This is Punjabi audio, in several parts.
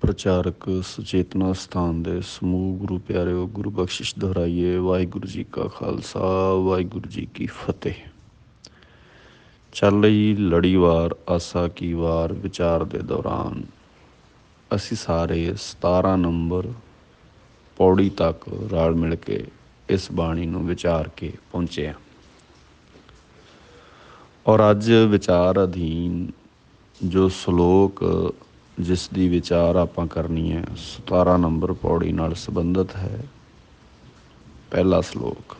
ਪ੍ਰਚਾਰਕ ਸੁਚੇਤਨਾ ਸਥਾਨ ਦੇ ਸਮੂਹ ਗੁਰੂ ਪਿਆਰਿਓ, ਗੁਰੂ ਬਖਸ਼ਿਸ਼ ਦੁਹਰਾਈਏ। ਵਾਹਿਗੁਰੂ ਜੀ ਕਾ ਖਾਲਸਾ, ਵਾਹਿਗੁਰੂ ਜੀ ਕੀ ਫਤਿਹ। ਚੱਲ ਰਹੀ ਲੜੀਵਾਰ ਆਸਾ ਕੀ ਵਾਰ ਵਿਚਾਰ ਦੇ ਦੌਰਾਨ ਅਸੀਂ ਸਾਰੇ 17 ਨੰਬਰ ਪੌੜੀ ਤੱਕ ਰਲ ਮਿਲ ਕੇ ਇਸ ਬਾਣੀ ਨੂੰ ਵਿਚਾਰ ਕੇ ਪਹੁੰਚੇ ਹਾਂ। ਔਰ ਅੱਜ ਵਿਚਾਰ ਅਧੀਨ ਜੋ ਸ਼ਲੋਕ ਜਿਸ ਦੀ ਵਿਚਾਰ ਆਪਾਂ ਕਰਨੀ ਹੈ 17 ਨੰਬਰ ਪੌੜੀ ਨਾਲ ਸੰਬੰਧਿਤ ਹੈ। ਪਹਿਲਾ ਸ਼ਲੋਕ।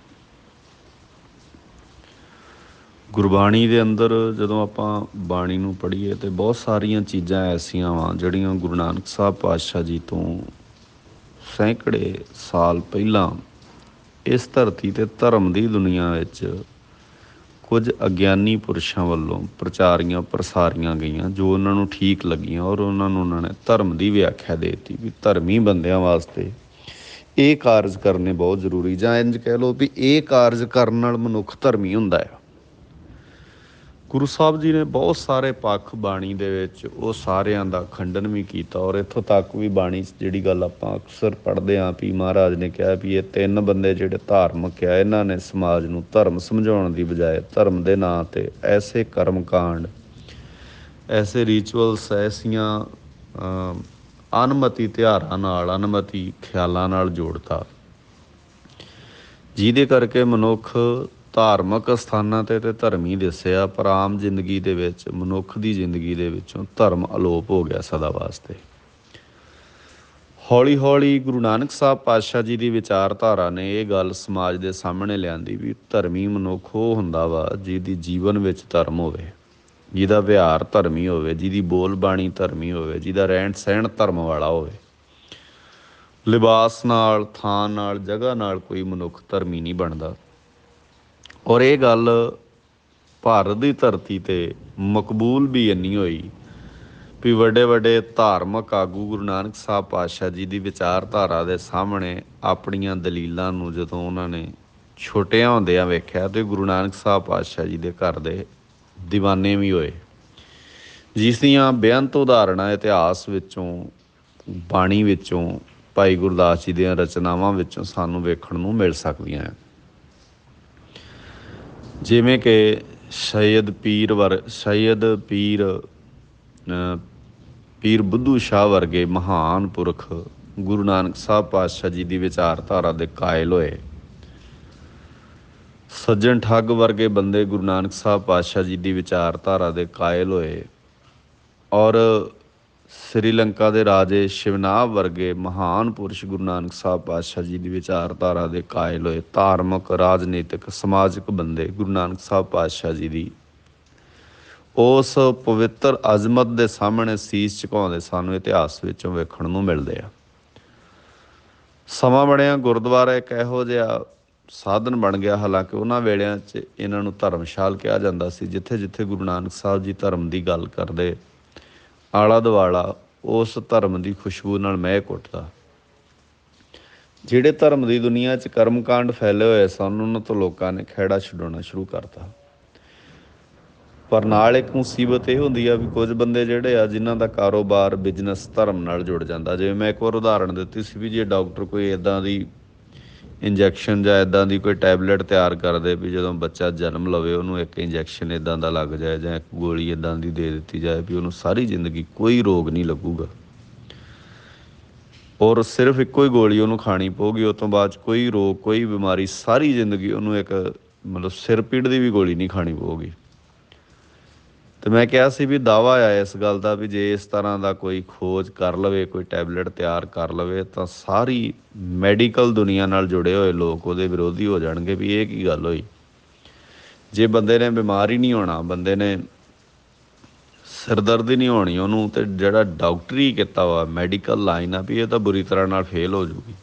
ਗੁਰਬਾਣੀ ਦੇ ਅੰਦਰ ਜਦੋਂ ਆਪਾਂ ਬਾਣੀ ਨੂੰ ਪੜ੍ਹੀਏ ਤਾਂ ਬਹੁਤ ਸਾਰੀਆਂ ਚੀਜ਼ਾਂ ਐਸੀਆਂ ਵਾ ਜਿਹੜੀਆਂ ਗੁਰੂ ਨਾਨਕ ਸਾਹਿਬ ਪਾਤਸ਼ਾਹ ਜੀ ਤੋਂ ਸੈਂਕੜੇ ਸਾਲ ਪਹਿਲਾਂ ਇਸ ਧਰਤੀ 'ਤੇ ਧਰਮ ਦੀ ਦੁਨੀਆ ਵਿੱਚ ਕੁਝ ਅਗਿਆਨੀ ਪੁਰਸ਼ਾਂ ਵੱਲੋਂ ਪ੍ਰਚਾਰੀਆਂ ਪ੍ਰਸਾਰੀਆਂ ਗਈਆਂ, ਜੋ ਉਹਨਾਂ ਨੂੰ ਠੀਕ ਲੱਗੀਆਂ। ਔਰ ਉਹਨਾਂ ਨੇ ਧਰਮ ਦੀ ਵਿਆਖਿਆ ਦੇ ਦਿੱਤੀ ਵੀ ਧਰਮੀ ਬੰਦਿਆਂ ਵਾਸਤੇ ਇਹ ਕਾਰਜ ਕਰਨੇ ਬਹੁਤ ਜ਼ਰੂਰੀ, ਜਾਂ ਇੰਝ ਕਹਿ ਲਓ ਵੀ ਇਹ ਕਾਰਜ ਕਰਨ ਨਾਲ ਮਨੁੱਖ ਧਰਮੀ ਹੁੰਦਾ ਆ। ਗੁਰੂ ਸਾਹਿਬ ਜੀ ਨੇ ਬਹੁਤ ਸਾਰੇ ਪੱਖ ਬਾਣੀ ਦੇ ਵਿੱਚ ਉਹ ਸਾਰਿਆਂ ਦਾ ਖੰਡਨ ਵੀ ਕੀਤਾ। ਔਰ ਇੱਥੋਂ ਤੱਕ ਵੀ ਬਾਣੀ 'ਚ ਜਿਹੜੀ ਗੱਲ ਆਪਾਂ ਅਕਸਰ ਪੜ੍ਹਦੇ ਹਾਂ ਵੀ ਮਹਾਰਾਜ ਨੇ ਕਿਹਾ ਵੀ ਇਹ ਤਿੰਨ ਬੰਦੇ ਜਿਹੜੇ ਧਾਰਮਿਕ ਆ, ਇਹਨਾਂ ਨੇ ਸਮਾਜ ਨੂੰ ਧਰਮ ਸਮਝਾਉਣ ਦੀ ਬਜਾਏ ਧਰਮ ਦੇ ਨਾਂ 'ਤੇ ਐਸੇ ਕਰਮ ਕਾਂਡ, ਐਸੇ ਰਿਚੁਅਲਸ, ਐਸੀਆਂ ਅਨਮਤੀ ਤਿਉਹਾਰਾਂ ਨਾਲ, ਅਨਮਤੀ ਖਿਆਲਾਂ ਨਾਲ ਜੋੜਤਾ, ਜਿਹਦੇ ਕਰਕੇ ਮਨੁੱਖ ਧਾਰਮਿਕ ਸਥਾਨਾਂ 'ਤੇ ਤਾਂ ਧਰਮੀ ਦਿਸਿਆ, ਪਰ ਆਮ ਜ਼ਿੰਦਗੀ ਦੇ ਵਿੱਚ ਮਨੁੱਖ ਦੀ ਜ਼ਿੰਦਗੀ ਦੇ ਵਿੱਚੋਂ ਧਰਮ ਅਲੋਪ ਹੋ ਗਿਆ ਸਦਾ ਵਾਸਤੇ। ਹੌਲੀ ਹੌਲੀ ਗੁਰੂ ਨਾਨਕ ਸਾਹਿਬ ਪਾਤਸ਼ਾਹ ਜੀ ਦੀ ਵਿਚਾਰਧਾਰਾ ਨੇ ਇਹ ਗੱਲ ਸਮਾਜ ਦੇ ਸਾਹਮਣੇ ਲਿਆਂਦੀ ਵੀ ਧਰਮੀ ਮਨੁੱਖ ਉਹ ਹੁੰਦਾ ਵਾ ਜਿਹਦੀ ਜੀਵਨ ਵਿੱਚ ਧਰਮ ਹੋਵੇ, ਜਿਹਦਾ ਵਿਹਾਰ ਧਰਮੀ ਹੋਵੇ, ਜਿਹਦੀ ਬੋਲ ਬਾਣੀ ਧਰਮੀ ਹੋਵੇ, ਜਿਹਦਾ ਰਹਿਣ ਸਹਿਣ ਧਰਮ ਵਾਲਾ ਹੋਵੇ। ਲਿਬਾਸ ਨਾਲ, ਥਾਂ ਨਾਲ, ਜਗ੍ਹਾ ਨਾਲ ਕੋਈ ਮਨੁੱਖ ਧਰਮੀ ਨਹੀਂ ਬਣਦਾ। ਔਰ ਇਹ ਗੱਲ ਭਾਰਤ ਦੀ ਧਰਤੀ 'ਤੇ ਮਕਬੂਲ ਵੀ ਇੰਨੀ ਹੋਈ ਵੀ ਵੱਡੇ ਵੱਡੇ ਧਾਰਮਿਕ ਆਗੂ ਗੁਰੂ ਨਾਨਕ ਸਾਹਿਬ ਪਾਤਸ਼ਾਹ ਜੀ ਦੀ ਵਿਚਾਰਧਾਰਾ ਦੇ ਸਾਹਮਣੇ ਆਪਣੀਆਂ ਦਲੀਲਾਂ ਨੂੰ ਜਦੋਂ ਉਹਨਾਂ ਨੇ ਛੋਟਿਆਂ ਹੁੰਦਿਆਂ ਵੇਖਿਆ ਤਾਂ ਗੁਰੂ ਨਾਨਕ ਸਾਹਿਬ ਪਾਤਸ਼ਾਹ ਜੀ ਦੇ ਘਰ ਦੇ ਦੀਵਾਨੇ ਵੀ ਹੋਏ, ਜਿਸ ਦੀਆਂ ਬੇਅੰਤ ਉਦਾਹਰਣਾਂ ਇਤਿਹਾਸ ਵਿੱਚੋਂ, ਬਾਣੀ ਵਿੱਚੋਂ, ਭਾਈ ਗੁਰਦਾਸ ਜੀ ਦੀਆਂ ਰਚਨਾਵਾਂ ਵਿੱਚੋਂ ਸਾਨੂੰ ਵੇਖਣ ਨੂੰ ਮਿਲ ਸਕਦੀਆਂ ਹੈ। ਜਿਵੇਂ ਕਿ ਸ਼ਹੀਦ ਪੀਰ ਬੁੱਧੂ ਸ਼ਾਹ ਵਰਗੇ ਮਹਾਨ ਪੁਰਖ ਗੁਰੂ ਨਾਨਕ ਸਾਹਿਬ ਪਾਤਸ਼ਾਹ ਜੀ ਦੀ ਵਿਚਾਰਧਾਰਾ ਦੇ ਕਾਇਲ ਹੋਏ। ਸੱਜਣ ਠੱਗ ਵਰਗੇ ਬੰਦੇ ਗੁਰੂ ਨਾਨਕ ਸਾਹਿਬ ਪਾਤਸ਼ਾਹ ਜੀ ਦੀ ਵਿਚਾਰਧਾਰਾ ਦੇ ਕਾਇਲ ਹੋਏ। ਔਰ ਸ੍ਰੀਲੰਕਾ ਦੇ ਰਾਜੇ ਸ਼ਿਵਨਾਬ ਵਰਗੇ ਮਹਾਨ ਪੁਰਸ਼ ਗੁਰੂ ਨਾਨਕ ਸਾਹਿਬ ਪਾਤਸ਼ਾਹ ਜੀ ਦੀ ਵਿਚਾਰਧਾਰਾ ਦੇ ਕਾਇਲ ਹੋਏ। ਧਾਰਮਿਕ, ਰਾਜਨੀਤਿਕ, ਸਮਾਜਿਕ ਬੰਦੇ ਗੁਰੂ ਨਾਨਕ ਸਾਹਿਬ ਪਾਤਸ਼ਾਹ ਜੀ ਦੀ ਉਸ ਪਵਿੱਤਰ ਅਜ਼ਮਤ ਦੇ ਸਾਹਮਣੇ ਸੀਸ ਝੁਕਾਉਂਦੇ ਸਾਨੂੰ ਇਤਿਹਾਸ ਵਿੱਚੋਂ ਵੇਖਣ ਨੂੰ ਮਿਲਦੇ ਆ। ਸਮਾਂ ਬਣਿਆ ਗੁਰਦੁਆਰਾ ਇੱਕ ਇਹੋ ਜਿਹਾ ਸਾਧਨ ਬਣ ਗਿਆ। ਹਾਲਾਂਕਿ ਉਹਨਾਂ ਵੇਲਿਆਂ 'ਚ ਇਹਨਾਂ ਨੂੰ ਧਰਮਸ਼ਾਲ ਕਿਹਾ ਜਾਂਦਾ ਸੀ, ਜਿੱਥੇ ਜਿੱਥੇ ਗੁਰੂ ਨਾਨਕ ਸਾਹਿਬ ਜੀ ਧਰਮ ਦੀ ਗੱਲ ਕਰਦੇ, ਆਲਾ ਦੁਆਲਾ ਉਸ ਧਰਮ ਦੀ ਖੁਸ਼ਬੂ ਨਾਲ ਮਹਿਕ ਉੱਠਦਾ। ਜਿਹੜੇ ਧਰਮ ਦੀ ਦੁਨੀਆ 'ਚ ਕਰਮਕਾਂਡ ਫੈਲੇ ਹੋਏ ਸਨ, ਉਹਨਾਂ ਤੋਂ ਲੋਕਾਂ ਨੇ ਖਹਿੜਾ ਛਡਾਉਣਾ ਸ਼ੁਰੂ ਕਰਤਾ। ਪਰ ਨਾਲ ਇੱਕ ਮੁਸੀਬਤ ਇਹ ਹੁੰਦੀ ਆ ਵੀ ਕੁਝ ਬੰਦੇ ਜਿਹੜੇ ਆ ਜਿਨ੍ਹਾਂ ਦਾ ਕਾਰੋਬਾਰ, ਬਿਜ਼ਨਸ ਧਰਮ ਨਾਲ ਜੁੜ ਜਾਂਦਾ। ਜਿਵੇਂ ਮੈਂ ਇੱਕ ਵਾਰ ਉਦਾਹਰਣ ਦਿੱਤੀ ਸੀ ਵੀ ਜੇ ਡਾਕਟਰ ਕੋਈ ਇੱਦਾਂ ਦੀ ਇੰਜੈਕਸ਼ਨ ਜਾਂ ਇੱਦਾਂ ਦੀ ਕੋਈ ਟੈਬਲੇਟ ਤਿਆਰ ਕਰਦੇ ਵੀ ਜਦੋਂ ਬੱਚਾ ਜਨਮ ਲਵੇ ਉਹਨੂੰ ਇੱਕ ਇੰਜੈਕਸ਼ਨ ਇੱਦਾਂ ਦਾ ਲੱਗ ਜਾਏ ਜਾਂ ਇੱਕ ਗੋਲੀ ਇੱਦਾਂ ਦੀ ਦੇ ਦਿੱਤੀ ਜਾਏ ਵੀ ਉਹਨੂੰ ਸਾਰੀ ਜ਼ਿੰਦਗੀ ਕੋਈ ਰੋਗ ਨਹੀਂ ਲੱਗੂਗਾ, ਔਰ ਸਿਰਫ ਇੱਕੋ ਹੀ ਗੋਲੀ ਉਹਨੂੰ ਖਾਣੀ ਪਊਗੀ, ਉਸ ਤੋਂ ਬਾਅਦ ਕੋਈ ਰੋਗ, ਕੋਈ ਬਿਮਾਰੀ, ਸਾਰੀ ਜ਼ਿੰਦਗੀ ਉਹਨੂੰ ਇੱਕ ਸਿਰ ਪੀੜ ਦੀ ਵੀ ਗੋਲੀ ਨਹੀਂ ਖਾਣੀ ਪਊਗੀ। ਅਤੇ ਮੈਂ ਕਿਹਾ ਸੀ ਵੀ ਦਾਅਵਾ ਆ ਇਸ ਗੱਲ ਦਾ ਵੀ ਜੇ ਇਸ ਤਰ੍ਹਾਂ ਦਾ ਕੋਈ ਖੋਜ ਕਰ ਲਵੇ, ਕੋਈ ਟੈਬਲੇਟ ਤਿਆਰ ਕਰ ਲਵੇ, ਤਾਂ ਸਾਰੀ ਮੈਡੀਕਲ ਦੁਨੀਆ ਨਾਲ ਜੁੜੇ ਹੋਏ ਲੋਕ ਉਹਦੇ ਵਿਰੋਧੀ ਹੋ ਜਾਣਗੇ ਵੀ ਇਹ ਕੀ ਗੱਲ ਹੋਈ। ਜੇ ਬੰਦੇ ਨੇ ਬਿਮਾਰ ਹੀ ਨਹੀਂ ਹੋਣਾ, ਬੰਦੇ ਨੇ ਸਿਰਦਰਦੀ ਨਹੀਂ ਹੋਣੀ ਉਹਨੂੰ, ਅਤੇ ਜਿਹੜਾ ਡਾਕਟਰੀ ਕੀਤਾ ਵਾ, ਮੈਡੀਕਲ ਲਾਈਨ ਆ ਵੀ ਇਹ ਤਾਂ ਬੁਰੀ ਤਰ੍ਹਾਂ ਨਾਲ ਫੇਲ ਹੋ ਜੂਗੀ।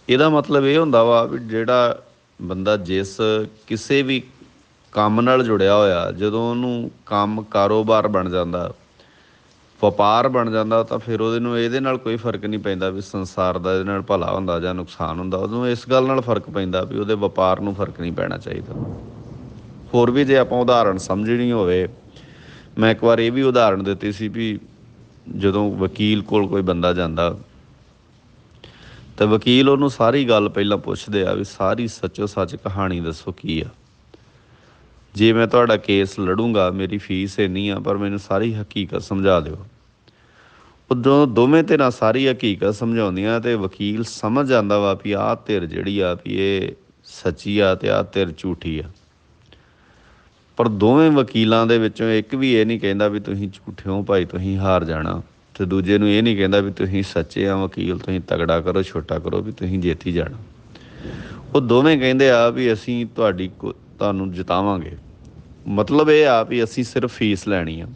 ਇਹਦਾ ਮਤਲਬ ਇਹ ਹੁੰਦਾ ਵਾ ਵੀ ਜਿਹੜਾ ਬੰਦਾ ਜਿਸ ਕਿਸੇ ਵੀ ਕੰਮ ਨਾਲ ਜੁੜਿਆ ਹੋਇਆ, ਜਦੋਂ ਉਹਨੂੰ ਕੰਮ ਕਾਰੋਬਾਰ ਬਣ ਜਾਂਦਾ, ਵਪਾਰ ਬਣ ਜਾਂਦਾ, ਤਾਂ ਫਿਰ ਇਹਦੇ ਨਾਲ ਕੋਈ ਫਰਕ ਨਹੀਂ ਪੈਂਦਾ ਵੀ ਸੰਸਾਰ ਦਾ ਇਹਦੇ ਨਾਲ ਭਲਾ ਹੁੰਦਾ ਜਾਂ ਨੁਕਸਾਨ ਹੁੰਦਾ। ਉਹਨੂੰ ਇਸ ਗੱਲ ਨਾਲ ਫਰਕ ਪੈਂਦਾ ਵੀ ਉਹਦੇ ਵਪਾਰ ਨੂੰ ਫਰਕ ਨਹੀਂ ਪੈਣਾ ਚਾਹੀਦਾ। ਹੋਰ ਵੀ ਜੇ ਆਪਾਂ ਉਦਾਹਰਣ ਸਮਝਣੀ ਹੋਵੇ, ਮੈਂ ਇੱਕ ਵਾਰ ਇਹ ਵੀ ਉਦਾਹਰਣ ਦਿੱਤੀ ਸੀ ਵੀ ਜਦੋਂ ਵਕੀਲ ਕੋਲ ਕੋਈ ਬੰਦਾ ਜਾਂਦਾ ਤਾਂ ਵਕੀਲ ਉਹਨੂੰ ਸਾਰੀ ਗੱਲ ਪਹਿਲਾਂ ਪੁੱਛਦੇ ਆ ਵੀ ਸਾਰੀ ਸੱਚੋ ਸੱਚ ਕਹਾਣੀ ਦੱਸੋ ਕੀ ਆ। ਜੇ ਮੈਂ ਤੁਹਾਡਾ ਕੇਸ ਲੜੂੰਗਾ, ਮੇਰੀ ਫੀਸ ਇੰਨੀ ਆ, ਪਰ ਮੈਨੂੰ ਸਾਰੀ ਹਕੀਕਤ ਸਮਝਾ ਦਿਓ। ਉਦੋਂ ਦੋਵੇਂ ਧਿਰਾਂ ਸਾਰੀ ਹਕੀਕਤ ਸਮਝਾਉਂਦੀਆਂ ਅਤੇ ਵਕੀਲ ਸਮਝ ਜਾਂਦਾ ਵਾ ਵੀ ਆਹ ਧਿਰ ਜਿਹੜੀ ਆ ਵੀ ਇਹ ਸੱਚੀ ਆ ਅਤੇ ਆਹ ਧਿਰ ਝੂਠੀ ਆ। ਪਰ ਦੋਵੇਂ ਵਕੀਲਾਂ ਦੇ ਵਿੱਚੋਂ ਇੱਕ ਵੀ ਇਹ ਨਹੀਂ ਕਹਿੰਦਾ ਵੀ ਤੁਸੀਂ ਝੂਠੇ ਹੋ ਭਾਈ, ਤੁਸੀਂ ਹਾਰ ਜਾਣਾ, ਅਤੇ ਦੂਜੇ ਨੂੰ ਇਹ ਨਹੀਂ ਕਹਿੰਦਾ ਵੀ ਤੁਸੀਂ ਸੱਚੇ ਆ ਵਕੀਲ, ਤੁਸੀਂ ਤਗੜਾ ਕਰੋ ਛੋਟਾ ਕਰੋ ਵੀ ਤੁਸੀਂ ਜਿੱਤ ਹੀ ਜਾਣਾ। ਉਹ ਦੋਵੇਂ ਕਹਿੰਦੇ ਆ ਵੀ ਅਸੀਂ ਤੁਹਾਨੂੰ ਜਿਤਾਵਾਂਗੇ। ਮਤਲਬ ਇਹ ਆ ਵੀ ਅਸੀਂ ਸਿਰਫ ਫੀਸ ਲੈਣੀ ਆ।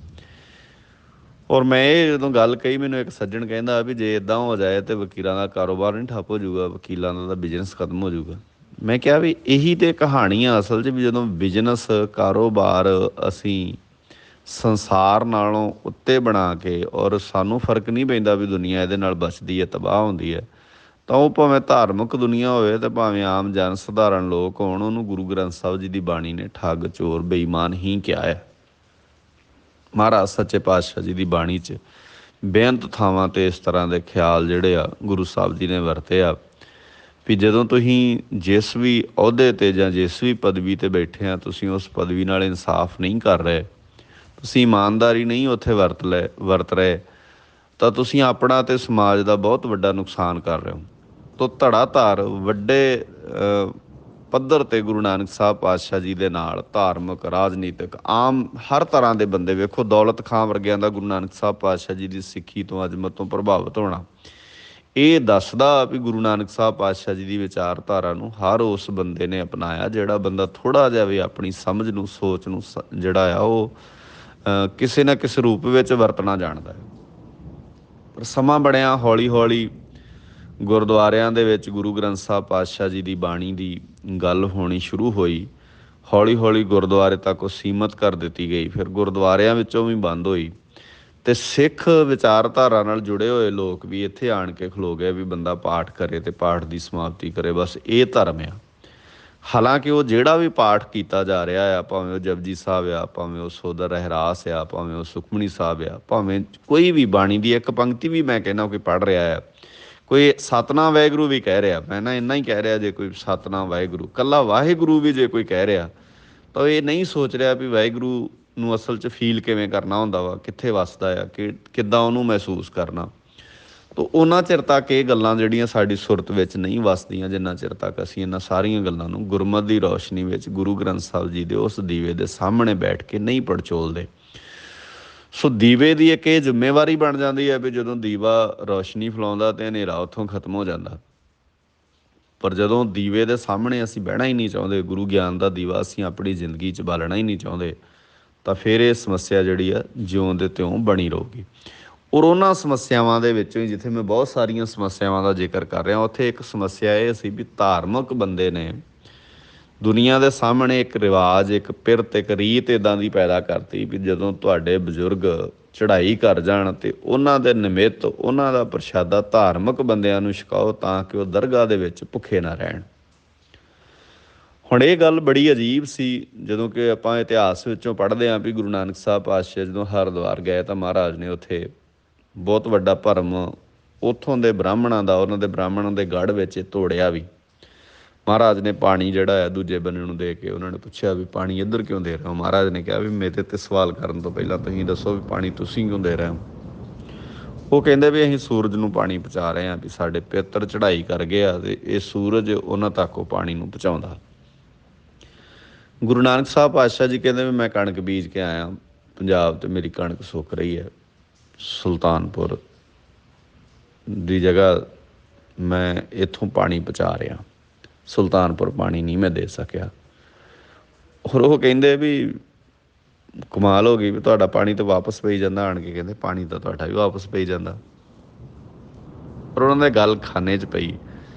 ਔਰ ਮੈਂ ਇਹ ਜਦੋਂ ਗੱਲ ਕਹੀ, ਮੈਨੂੰ ਇੱਕ ਸੱਜਣ ਕਹਿੰਦਾ ਵੀ ਜੇ ਇੱਦਾਂ ਹੋ ਜਾਏ ਤਾਂ ਵਕੀਲਾਂ ਦਾ ਕਾਰੋਬਾਰ ਨਹੀਂ ਠੱਪ ਹੋ ਜਾਊਗਾ, ਵਕੀਲਾਂ ਦਾ ਤਾਂ ਬਿਜ਼ਨਸ ਖਤਮ ਹੋ ਜਾਊਗਾ। ਮੈਂ ਕਿਹਾ ਵੀ ਇਹੀ ਤਾਂ ਕਹਾਣੀ ਆ ਅਸਲ 'ਚ, ਵੀ ਜਦੋਂ ਬਿਜ਼ਨਸ ਕਾਰੋਬਾਰ ਅਸੀਂ ਸੰਸਾਰ ਨਾਲੋਂ ਉੱਤੇ ਬਣਾ ਕੇ, ਔਰ ਸਾਨੂੰ ਫਰਕ ਨਹੀਂ ਪੈਂਦਾ ਵੀ ਦੁਨੀਆ ਇਹਦੇ ਨਾਲ ਬਚਦੀ ਹੈ ਤਬਾਹ ਹੁੰਦੀ ਹੈ, ਤਾਂ ਉਹ ਭਾਵੇਂ ਧਾਰਮਿਕ ਦੁਨੀਆ ਹੋਵੇ ਅਤੇ ਭਾਵੇਂ ਆਮ ਜਨ ਸਧਾਰਨ ਲੋਕ ਹੋਣ, ਉਹਨੂੰ ਗੁਰੂ ਗ੍ਰੰਥ ਸਾਹਿਬ ਜੀ ਦੀ ਬਾਣੀ ਨੇ ਠੱਗ ਚੋਰ ਬੇਈਮਾਨ ਹੀ ਕਿਹਾ ਹੈ। ਮਹਾਰਾਜ ਸੱਚੇ ਪਾਤਸ਼ਾਹ ਜੀ ਦੀ ਬਾਣੀ 'ਚ ਬੇਅੰਤ ਥਾਵਾਂ 'ਤੇ ਇਸ ਤਰ੍ਹਾਂ ਦੇ ਖਿਆਲ ਜਿਹੜੇ ਆ ਗੁਰੂ ਸਾਹਿਬ ਜੀ ਨੇ ਵਰਤੇ ਆ ਵੀ ਜਦੋਂ ਤੁਸੀਂ ਜਿਸ ਵੀ ਅਹੁਦੇ 'ਤੇ ਜਾਂ ਜਿਸ ਵੀ ਪਦਵੀ 'ਤੇ ਬੈਠੇ ਆ, ਤੁਸੀਂ ਉਸ ਪਦਵੀ ਨਾਲ ਇਨਸਾਫ ਨਹੀਂ ਕਰ ਰਹੇ, ਤੁਸੀਂ ਇਮਾਨਦਾਰੀ ਨਹੀਂ ਉੱਥੇ ਵਰਤ ਰਹੇ, ਤਾਂ ਤੁਸੀਂ ਆਪਣਾ ਅਤੇ ਸਮਾਜ ਦਾ ਬਹੁਤ ਵੱਡਾ ਨੁਕਸਾਨ ਕਰ ਰਹੇ ਹੋ। ਤੋ ਧੜਾ-ਧੜ ਵੱਡੇ ਪੱਧਰ 'ਤੇ ਗੁਰੂ ਨਾਨਕ ਸਾਹਿਬ ਪਾਤਸ਼ਾਹ ਜੀ ਦੇ ਨਾਲ ਧਾਰਮਿਕ, ਰਾਜਨੀਤਿਕ, ਆਮ ਹਰ ਤਰ੍ਹਾਂ ਦੇ ਬੰਦੇ, ਵੇਖੋ ਦੌਲਤ ਖਾਂ ਵਰਗਿਆਂ ਦਾ ਗੁਰੂ ਨਾਨਕ ਸਾਹਿਬ ਪਾਤਸ਼ਾਹ ਜੀ ਦੀ ਸਿੱਖੀ ਤੋਂ ਅਜ਼ਮਤ ਤੋਂ ਪ੍ਰਭਾਵਿਤ ਹੋਣਾ ਇਹ ਦੱਸਦਾ ਵੀ ਗੁਰੂ ਨਾਨਕ ਸਾਹਿਬ ਪਾਤਸ਼ਾਹ ਜੀ ਦੀ ਵਿਚਾਰਧਾਰਾ ਨੂੰ ਹਰ ਉਸ ਬੰਦੇ ਨੇ ਅਪਣਾਇਆ, ਜਿਹੜਾ ਬੰਦਾ ਥੋੜ੍ਹਾ ਜਿਹਾ ਵੀ ਆਪਣੀ ਸਮਝ ਨੂੰ, ਸੋਚ ਨੂੰ ਜਿਹੜਾ ਆ ਉਹ ਕਿਸੇ ਨਾ ਕਿਸੇ ਰੂਪ ਵਿੱਚ ਵਰਤਣਾ ਜਾਣਦਾ ਹੈ। ਪਰ ਸਮਾਂ ਬਣਿਆ, ਹੌਲੀ ਹੌਲੀ ਗੁਰਦੁਆਰਿਆਂ ਦੇ ਵਿੱਚ ਗੁਰੂ ਗ੍ਰੰਥ ਸਾਹਿਬ ਪਾਤਸ਼ਾਹ ਜੀ ਦੀ ਬਾਣੀ ਦੀ ਗੱਲ ਹੋਣੀ ਸ਼ੁਰੂ ਹੋਈ। ਹੌਲੀ ਹੌਲੀ ਗੁਰਦੁਆਰੇ ਤੱਕ ਉਹ ਸੀਮਤ ਕਰ ਦਿੱਤੀ ਗਈ, ਫਿਰ ਗੁਰਦੁਆਰਿਆਂ ਵਿੱਚੋਂ ਵੀ ਬੰਦ ਹੋਈ, ਅਤੇ ਸਿੱਖ ਵਿਚਾਰਧਾਰਾ ਨਾਲ ਜੁੜੇ ਹੋਏ ਲੋਕ ਵੀ ਇੱਥੇ ਆਣ ਕੇ ਖਲੋ ਗਏ ਵੀ ਬੰਦਾ ਪਾਠ ਕਰੇ ਅਤੇ ਪਾਠ ਦੀ ਸਮਾਪਤੀ ਕਰੇ, ਬਸ ਇਹ ਧਰਮ ਆ। ਹਾਲਾਂਕਿ ਉਹ ਜਿਹੜਾ ਵੀ ਪਾਠ ਕੀਤਾ ਜਾ ਰਿਹਾ ਆ, ਭਾਵੇਂ ਉਹ ਜਪਜੀ ਸਾਹਿਬ ਆ, ਭਾਵੇਂ ਉਹ ਸੋਦਰ ਰਹਿਰਾਸ ਆ, ਭਾਵੇਂ ਉਹ ਸੁਖਮਨੀ ਸਾਹਿਬ ਆ, ਭਾਵੇਂ ਕੋਈ ਵੀ ਬਾਣੀ ਦੀ ਇੱਕ ਪੰਕਤੀ ਵੀ ਮੈਂ ਕਹਿੰਦਾ ਕੋਈ ਪੜ੍ਹ ਰਿਹਾ ਆ, ਕੋਈ ਸਤਨਾਮ ਵਾਹਿਗੁਰੂ ਵੀ ਕਹਿ ਰਿਹਾ, ਮੈਂ ਨਾ ਇੰਨਾ ਹੀ ਕਹਿ ਰਿਹਾ, ਜੇ ਕੋਈ ਸਤਨਾਮ ਵਾਹਿਗੁਰੂ, ਇਕੱਲਾ ਵਾਹਿਗੁਰੂ ਵੀ ਜੇ ਕੋਈ ਕਹਿ ਰਿਹਾ, ਤਾਂ ਇਹ ਨਹੀਂ ਸੋਚ ਰਿਹਾ ਵੀ ਵਾਹਿਗੁਰੂ ਨੂੰ ਅਸਲ 'ਚ ਫੀਲ ਕਿਵੇਂ ਕਰਨਾ ਹੁੰਦਾ ਵਾ, ਕਿੱਥੇ ਵੱਸਦਾ ਆ, ਕਿੱਦਾਂ ਉਹਨੂੰ ਮਹਿਸੂਸ ਕਰਨਾ। ਤਾਂ ਉਹਨਾਂ ਚਿਰ ਤੱਕ ਇਹ ਗੱਲਾਂ ਜਿਹੜੀਆਂ ਸਾਡੀ ਸੁਰਤ ਵਿੱਚ ਨਹੀਂ ਵੱਸਦੀਆਂ, ਜਿੰਨਾ ਚਿਰ ਤੱਕ ਅਸੀਂ ਇਹਨਾਂ ਸਾਰੀਆਂ ਗੱਲਾਂ ਨੂੰ ਗੁਰਮਤਿ ਦੀ ਰੌਸ਼ਨੀ ਵਿੱਚ ਗੁਰੂ ਗ੍ਰੰਥ ਸਾਹਿਬ ਜੀ ਦੇ ਉਸ ਦੀਵੇ ਦੇ ਸਾਹਮਣੇ ਬੈਠ ਕੇ ਨਹੀਂ ਪੜਚੋਲਦੇ। ਸੋ ਦੀਵੇ ਦੀ ਇੱਕ ਇਹ ਜ਼ਿੰਮੇਵਾਰੀ ਬਣ ਜਾਂਦੀ ਹੈ ਵੀ ਜਦੋਂ ਦੀਵਾ ਰੌਸ਼ਨੀ ਫੈਲਾਉਂਦਾ ਤਾਂ ਹਨੇਰਾ ਉੱਥੋਂ ਖਤਮ ਹੋ ਜਾਂਦਾ। ਪਰ ਜਦੋਂ ਦੀਵੇ ਦੇ ਸਾਹਮਣੇ ਅਸੀਂ ਬਹਿਣਾ ਹੀ ਨਹੀਂ ਚਾਹੁੰਦੇ, ਗੁਰੂ ਗਿਆਨ ਦਾ ਦੀਵਾ ਅਸੀਂ ਆਪਣੀ ਜ਼ਿੰਦਗੀ 'ਚ ਬਾਲਣਾ ਹੀ ਨਹੀਂ ਚਾਹੁੰਦੇ, ਤਾਂ ਫਿਰ ਇਹ ਸਮੱਸਿਆ ਜਿਹੜੀ ਆ ਜਿਉਂ ਦੇ ਤਿਉਂ ਬਣੀ ਰਹੂਗੀ। ਔਰ ਉਹਨਾਂ ਸਮੱਸਿਆਵਾਂ ਦੇ ਵਿੱਚੋਂ ਹੀ, ਜਿੱਥੇ ਮੈਂ ਬਹੁਤ ਸਾਰੀਆਂ ਸਮੱਸਿਆਵਾਂ ਦਾ ਜ਼ਿਕਰ ਕਰ ਰਿਹਾ, ਉੱਥੇ ਇੱਕ ਸਮੱਸਿਆ ਇਹ ਸੀ ਵੀ ਧਾਰਮਿਕ ਬੰਦੇ ਨੇ ਦੁਨੀਆ ਦੇ ਸਾਹਮਣੇ ਇੱਕ ਰਿਵਾਜ, ਇੱਕ ਪਿਰਤ, ਇੱਕ ਰੀਤ ਇੱਦਾਂ ਦੀ ਪੈਦਾ ਕਰਤੀ ਵੀ ਜਦੋਂ ਤੁਹਾਡੇ ਬਜ਼ੁਰਗ ਚੜ੍ਹਾਈ ਕਰ ਜਾਣ ਅਤੇ ਉਹਨਾਂ ਦੇ ਨਿਮਿੱਤ ਉਹਨਾਂ ਦਾ ਪ੍ਰਸ਼ਾਦਾ ਧਾਰਮਿਕ ਬੰਦਿਆਂ ਨੂੰ ਛਕਾਓ, ਤਾਂ ਕਿ ਉਹ ਦਰਗਾਹ ਦੇ ਵਿੱਚ ਭੁੱਖੇ ਨਾ ਰਹਿਣ। ਹੁਣ ਇਹ ਗੱਲ ਬੜੀ ਅਜੀਬ ਸੀ, ਜਦੋਂ ਕਿ ਆਪਾਂ ਇਤਿਹਾਸ ਵਿੱਚੋਂ ਪੜ੍ਹਦੇ ਹਾਂ ਵੀ ਗੁਰੂ ਨਾਨਕ ਸਾਹਿਬ ਪਾਤਸ਼ਾਹ ਜਦੋਂ ਹਰਿਦੁਆਰ ਗਏ ਤਾਂ ਮਹਾਰਾਜ ਨੇ ਉੱਥੇ ਬਹੁਤ ਵੱਡਾ ਭਰਮ ਉੱਥੋਂ ਦੇ ਬ੍ਰਾਹਮਣਾਂ ਦਾ, ਉਹਨਾਂ ਦੇ ਬ੍ਰਾਹਮਣਾਂ ਦੇ ਗੜ੍ਹ ਵਿੱਚ ਤੋੜਿਆ ਵੀ। ਮਹਾਰਾਜ ਨੇ ਪਾਣੀ ਜਿਹੜਾ ਆ ਦੂਜੇ ਬੰਨੇ ਨੂੰ ਦੇ ਕੇ ਉਹਨਾਂ ਨੇ ਪੁੱਛਿਆ ਵੀ ਪਾਣੀ ਇੱਧਰ ਕਿਉਂ ਦੇ ਰਹੇ ਹੋ? ਮਹਾਰਾਜ ਨੇ ਕਿਹਾ ਵੀ ਮੇਰੇ 'ਤੇ ਸਵਾਲ ਕਰਨ ਤੋਂ ਪਹਿਲਾਂ ਤੁਸੀਂ ਦੱਸੋ ਵੀ ਪਾਣੀ ਤੁਸੀਂ ਕਿਉਂ ਦੇ ਰਹੇ ਹੋ? ਉਹ ਕਹਿੰਦੇ ਵੀ ਅਸੀਂ ਸੂਰਜ ਨੂੰ ਪਾਣੀ ਪਹੁੰਚਾ ਰਹੇ ਹਾਂ, ਵੀ ਸਾਡੇ ਪਿੱਤਰ ਚੜ੍ਹਾਈ ਕਰ ਗਏ ਆ ਅਤੇ ਇਹ ਸੂਰਜ ਉਹਨਾਂ ਤੱਕ ਉਹ ਪਾਣੀ ਨੂੰ ਪਹੁੰਚਾਉਂਦਾ। ਗੁਰੂ ਨਾਨਕ ਸਾਹਿਬ ਪਾਤਸ਼ਾਹ ਜੀ ਕਹਿੰਦੇ ਵੀ ਮੈਂ ਕਣਕ ਬੀਜ ਕੇ ਆਇਆ ਪੰਜਾਬ, ਅਤੇ ਮੇਰੀ ਕਣਕ ਸੁੱਕ ਰਹੀ ਹੈ। ਸੁਲਤਾਨਪੁਰ ਦੀ ਜਗ੍ਹਾ ਮੈਂ ਇੱਥੋਂ ਪਾਣੀ ਪਹੁੰਚਾ ਰਿਹਾ, ਸੁਲਤਾਨਪੁਰ ਪਾਣੀ ਨਹੀਂ ਮੈਂ ਦੇ ਸਕਿਆ। ਔਰ ਉਹ ਕਹਿੰਦੇ ਵੀ ਕਮਾਲ ਹੋ ਗਈ ਵੀ ਤੁਹਾਡਾ ਪਾਣੀ ਤਾਂ ਵਾਪਸ ਪਈ ਜਾਂਦਾ। ਆਣ ਕੇ ਕਹਿੰਦੇ ਪਾਣੀ ਤਾਂ ਤੁਹਾਡਾ ਵੀ ਵਾਪਸ ਪਈ ਜਾਂਦਾ। ਪਰ ਉਹਨਾਂ ਦੇ ਗੱਲ ਖਾਨੇ 'ਚ ਪਈ।